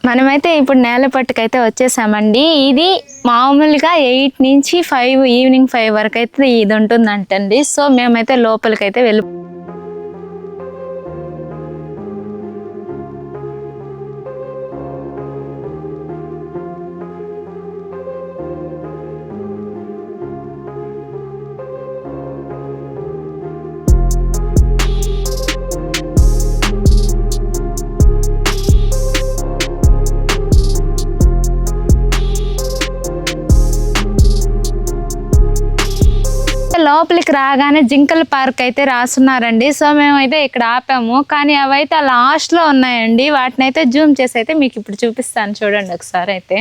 మనమైతే ఇప్పుడు నేలపట్టుకైతే వచ్చేసామండి. ఇది మామూలుగా 8 నుంచి 5 ఈవినింగ్ 5 వరకు అయితే ఇది ఉంటుందంటండి. సో మేమైతే లోపలికైతే వెళ్ళి లోపలికి రాగానే జింకల పార్క్ అయితే రాస్తున్నారండి. సో మేమైతే ఇక్కడ ఆపాము, కానీ అవైతే లాస్ట్లో ఉన్నాయండి. వాటిని అయితే జూమ్ చేసి అయితే మీకు ఇప్పుడు చూపిస్తాను, చూడండి ఒకసారి అయితే.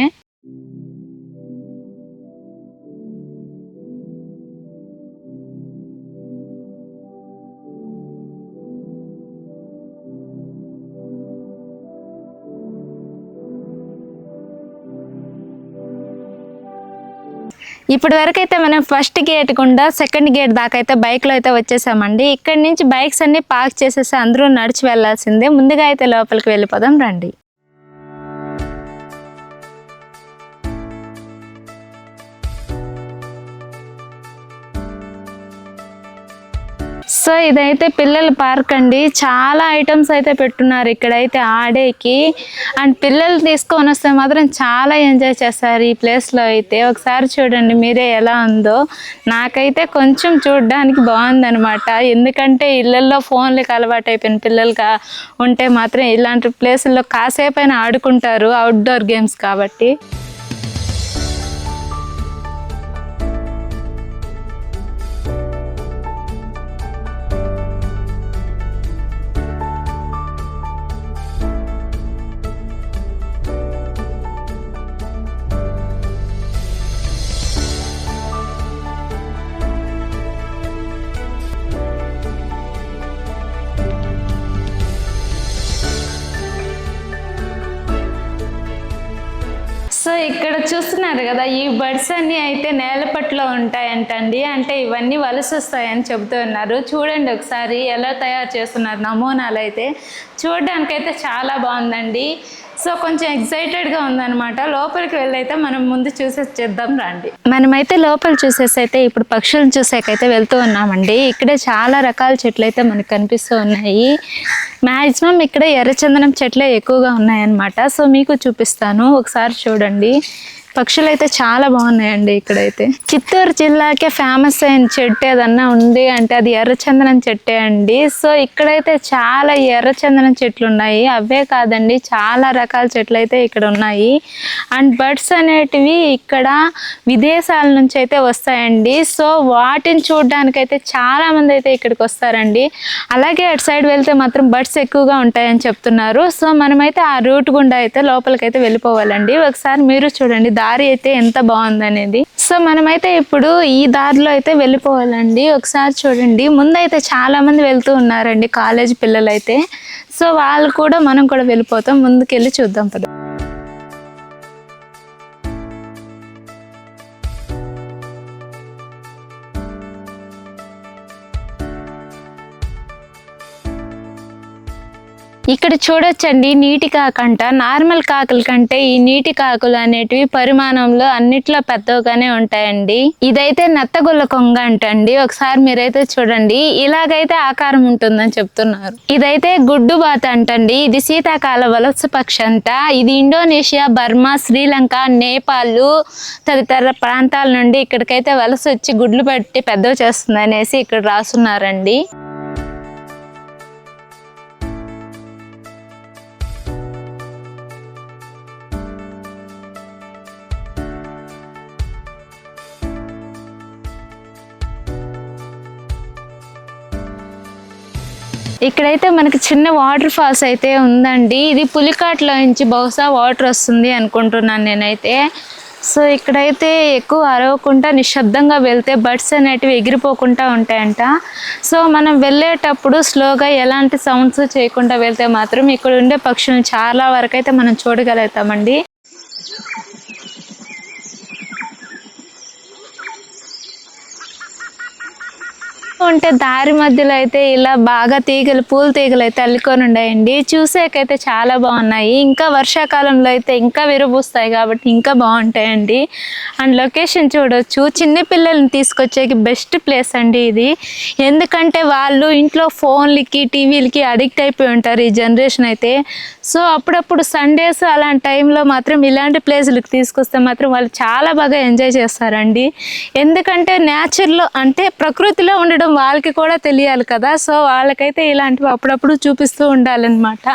ఇప్పటి వరకు అయితే మనం ఫస్ట్ గేట్ గుండా సెకండ్ గేట్ దాకా అయితే బైక్లో అయితే వచ్చేసామండి. ఇక్కడ నుంచి బైక్స్ అన్ని పార్క్ చేసేసి అందరూ నడిచి వెళ్లాల్సిందే. ముందుగా అయితే లోపలికి వెళ్ళిపోదాం రండి. సో ఇదైతే పిల్లల పార్క్ అండి. చాలా ఐటమ్స్ అయితే పెట్టున్నారు ఇక్కడైతే ఆడేకి. అండ్ పిల్లలు తీసుకొని వస్తే మాత్రం చాలా ఎంజాయ్ చేస్తారు ఈ ప్లేస్లో అయితే. ఒకసారి చూడండి మీరే ఎలా ఉందో. నాకైతే కొంచెం చూడడానికి బాగుందనమాట. ఎందుకంటే ఇళ్ళల్లో ఫోన్లకు అలవాటు అయిపోయిన పిల్లలుగా ఉంటే మాత్రం ఇలాంటి ప్లేసుల్లో కాసేపైనా ఆడుకుంటారు, అవుట్డోర్ గేమ్స్ కాబట్టి. సో ఇక్కడ చూస్తున్నారు కదా, ఈ బర్డ్స్ అన్ని అయితే నేలపట్టులో ఉంటాయంటండి. అంటే ఇవన్నీ వలస వస్తాయని చెబుతూ ఉన్నారు. చూడండి ఒకసారి ఎలా తయారు చేస్తున్నారు నమూనాలు అయితే. చూడడానికైతే చాలా బాగుందండి. సో కొంచెం ఎక్సైటెడ్గా ఉందన్నమాట. లోపలికి వెళ్ళైతే మనం ముందు చూసేద్దాం రండి. మనమైతే లోపల చూసేసి అయితే ఇప్పుడు పక్షులను చూసేకైతే వెళ్తూ ఉన్నామండి. ఇక్కడే చాలా రకాల చెట్లు అయితే మనకు కనిపిస్తూ ఉన్నాయి. మ్యాక్సిమం ఇక్కడ ఎర్రచందనం చెట్లే ఎక్కువగా ఉన్నాయన్నమాట. సో మీకు చూపిస్తాను, ఒకసారి చూడండి. పక్షులు అయితే చాలా బాగున్నాయండి ఇక్కడైతే. చిత్తూరు జిల్లాకే ఫేమస్ అయిన చెట్టు ఏదన్నా ఉంది అంటే అది ఎర్రచందనం చెట్టే అండి. సో ఇక్కడైతే చాలా ఎర్రచందనం చెట్లు ఉన్నాయి. అవే కాదండి, చాలా రకాల చెట్లు అయితే ఇక్కడ ఉన్నాయి. అండ్ బర్డ్స్ అనేటివి ఇక్కడ విదేశాల నుంచి అయితే వస్తాయండి. సో వాటిని చూడడానికైతే చాలా మంది అయితే ఇక్కడికి వస్తారండి. అలాగే అటు సైడ్ వెళ్తే మాత్రం బర్డ్స్ ఎక్కువగా ఉంటాయని చెప్తున్నారు. సో మనమైతే ఆ రూట్ గుండా అయితే లోపలికైతే వెళ్ళిపోవాలండి. ఒకసారి మీరు చూడండి దారి అయితే ఎంత బాగుందనేది. సో మనమైతే ఇప్పుడు ఈ దారిలో అయితే వెళ్ళిపోవాలండి. ఒకసారి చూడండి, ముందైతే చాలా మంది వెళ్తూ ఉన్నారండి కాలేజ్ పిల్లలు అయితే. సో వాళ్ళు కూడా మనం కూడా వెళ్ళిపోతాం. ముందుకెళ్ళి చూద్దాం పద. ఇక్కడ చూడొచ్చండి, నీటి కాకంట. నార్మల్ కాకుల కంటే ఈ నీటి కాకులు అనేటివి పరిమాణంలో అన్నిట్లో పెద్దగానే ఉంటాయండి. ఇదైతే నత్తగుల్ల కొంగ అంటండి. ఒకసారి మీరైతే చూడండి, ఇలాగైతే ఆకారం ఉంటుందని చెప్తున్నారు. ఇదైతే గుడ్డు బాత అంటండి. ఇది శీతాకాల వలస పక్షి అంట. ఇది ఇండోనేషియా, బర్మా, శ్రీలంక, నేపాల్ తదితర ప్రాంతాల నుండి ఇక్కడికైతే వలస వచ్చి గుడ్లు పెట్టి పెద్దవి చేస్తుంది అనేసి ఇక్కడ రాస్తున్నారండి. ఇక్కడైతే మనకి చిన్న వాటర్ ఫాల్స్ అయితే ఉందండి. ఇది పులికాట్లో నుంచి బహుశా వాటర్ వస్తుంది అనుకుంటున్నాను నేనైతే. సో ఇక్కడైతే ఎక్కువ అరవకుండా నిశ్శబ్దంగా వెళ్తే బర్డ్స్ అనేటివి ఎగిరిపోకుండా ఉంటాయంట. సో మనం వెళ్ళేటప్పుడు స్లోగా ఎలాంటి సౌండ్స్ చేయకుండా వెళ్తే మాత్రం ఇక్కడ ఉండే పక్షులను చాలా వరకు అయితే మనం చూడగలుగుతామండి. ఉంటే దారి మధ్యలో అయితే ఇలా బాగా తీగలు పూల తీగలు అయితే అల్లుకొని ఉన్నాయండి. చూసేకైతే చాలా బాగున్నాయి. ఇంకా వర్షాకాలంలో అయితే ఇంకా విరబూస్తాయి కాబట్టి ఇంకా బాగుంటాయండి. అండ్ లొకేషన్ చూడొచ్చు, చిన్న పిల్లల్ని తీసుకొచ్చేకి బెస్ట్ ప్లేస్ అండి ఇది. ఎందుకంటే వాళ్ళు ఇంట్లో ఫోన్లకి టీవీలకి అడిక్ట్ అయిపోయి ఉంటారు ఈ జనరేషన్ అయితే. సో అప్పుడప్పుడు సండేస్ అలాంటి టైంలో మాత్రం ఇలాంటి ప్లేసులకు తీసుకొస్తే మాత్రం వాళ్ళు చాలా బాగా ఎంజాయ్ చేస్తారండి. ఎందుకంటే నేచర్లో అంటే ప్రకృతిలో ఉండడం వాళ్ళకి కూడా తెలియాలి కదా. సో వాళ్ళకైతే ఇలాంటివి అప్పుడప్పుడు చూపిస్తూ ఉండాలన్నమాట.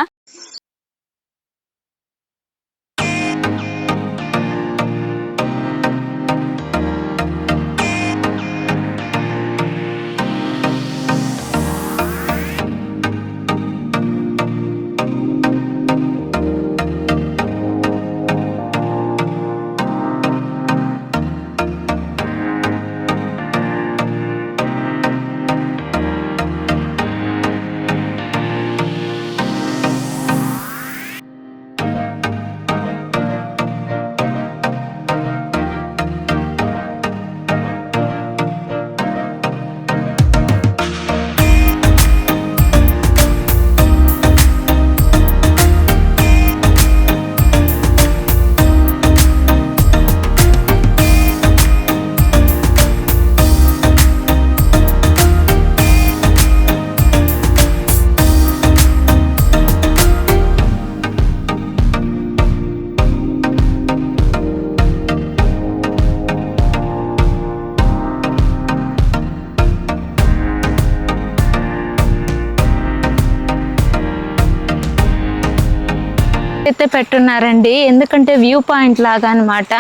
అయితే పెట్టున్నారండి, ఎందుకంటే వ్యూ పాయింట్ లాగా అనమాట.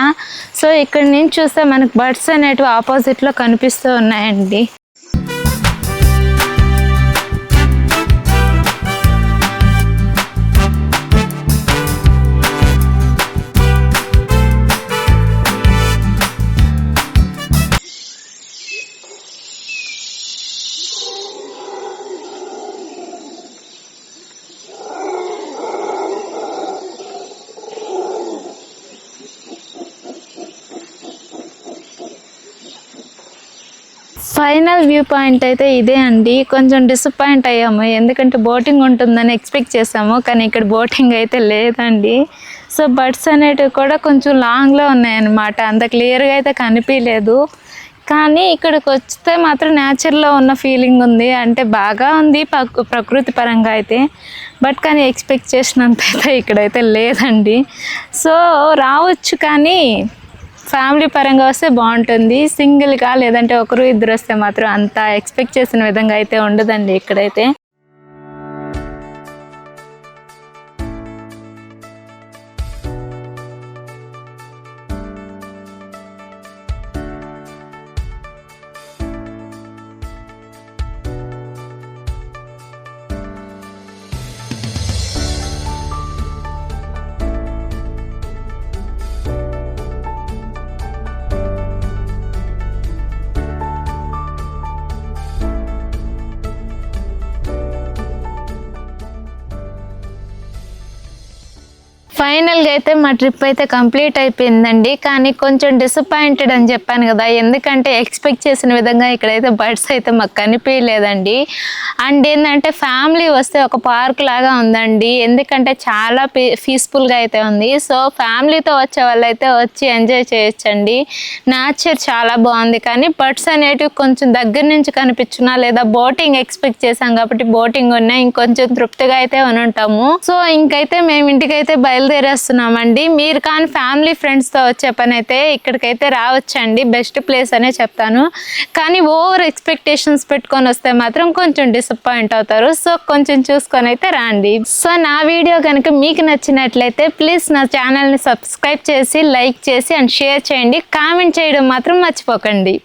సో ఇక్కడ నుంచి చూస్తే మనకు బర్డ్స్ అనేటివి ఆపోజిట్లో కనిపిస్తూ ఉన్నాయండి. ఫైనల్ వ్యూ పాయింట్ అయితే ఇదే అండి. కొంచెం డిసప్పాయింట్ అయ్యాము, ఎందుకంటే బోటింగ్ ఉంటుందని ఎక్స్పెక్ట్ చేసాము, కానీ ఇక్కడ బోటింగ్ అయితే లేదండి. సో బర్డ్స్ అనేటివి కూడా కొంచెం లాంగ్లో ఉన్నాయన్నమాట, అంత క్లియర్గా అయితే కనిపించలేదు. కానీ ఇక్కడికి వస్తే మాత్రం నేచర్లో ఉన్న ఫీలింగ్ ఉంది, అంటే బాగా ఉంది ప్రకృతి పరంగా అయితే. బట్ కానీ ఎక్స్పెక్ట్ చేసినంత అయితే ఇక్కడైతే లేదండి. సో రావచ్చు, కానీ ఫ్యామిలీ పరంగా వస్తే బాగుంటుంది. సింగిల్గా లేదంటే ఒకరు ఇద్దరు వస్తే మాత్రం అంత ఎక్స్పెక్ట్ చేసిన విధంగా అయితే ఉండదండి ఇక్కడైతే. ఫైనల్గా అయితే మా ట్రిప్ అయితే కంప్లీట్ అయిపోయిందండి. కానీ కొంచెం డిసప్పాయింటెడ్ అని చెప్పాను కదా, ఎందుకంటే ఎక్స్పెక్ట్ చేసిన విధంగా ఇక్కడైతే బర్డ్స్ అయితే మాకు కనిపించలేదండి. అండ్ ఏంటంటే ఫ్యామిలీ వస్తే ఒక పార్క్ లాగా ఉందండి, ఎందుకంటే చాలా పీస్ఫుల్గా అయితే ఉంది. సో ఫ్యామిలీతో వచ్చే వాళ్ళైతే వచ్చి ఎంజాయ్ చేయొచ్చండి. నేచర్ చాలా బాగుంది, కానీ బర్డ్స్ అనేటివి కొంచెం దగ్గర నుంచి కనిపించున్నా, లేదా బోటింగ్ ఎక్స్పెక్ట్ చేసాం కాబట్టి బోటింగ్ ఉన్నాయి, ఇంకొంచెం తృప్తిగా అయితే ఉంటాము. సో ఇంకైతే మేము ఇంటికైతే బయలుదేరేస్తున్నామండి. మీరు కానీ ఫ్యామిలీ ఫ్రెండ్స్తో వచ్చే పని అయితే ఇక్కడికైతే రావచ్చండి, బెస్ట్ ప్లేస్ అనే చెప్తాను. కానీ ఓవర్ ఎక్స్పెక్టేషన్స్ పెట్టుకొని వస్తే మాత్రం కొంచెం డిసప్పాయింట్ అవుతారు. సో కొంచెం చూసుకొని అయితే రండి. సో నా వీడియో కనుక మీకు నచ్చినట్లయితే ప్లీజ్ నా ఛానల్ని సబ్స్క్రైబ్ చేసి, లైక్ చేసి అండ్ షేర్ చేయండి. కామెంట్ చేయడం మాత్రం మర్చిపోకండి.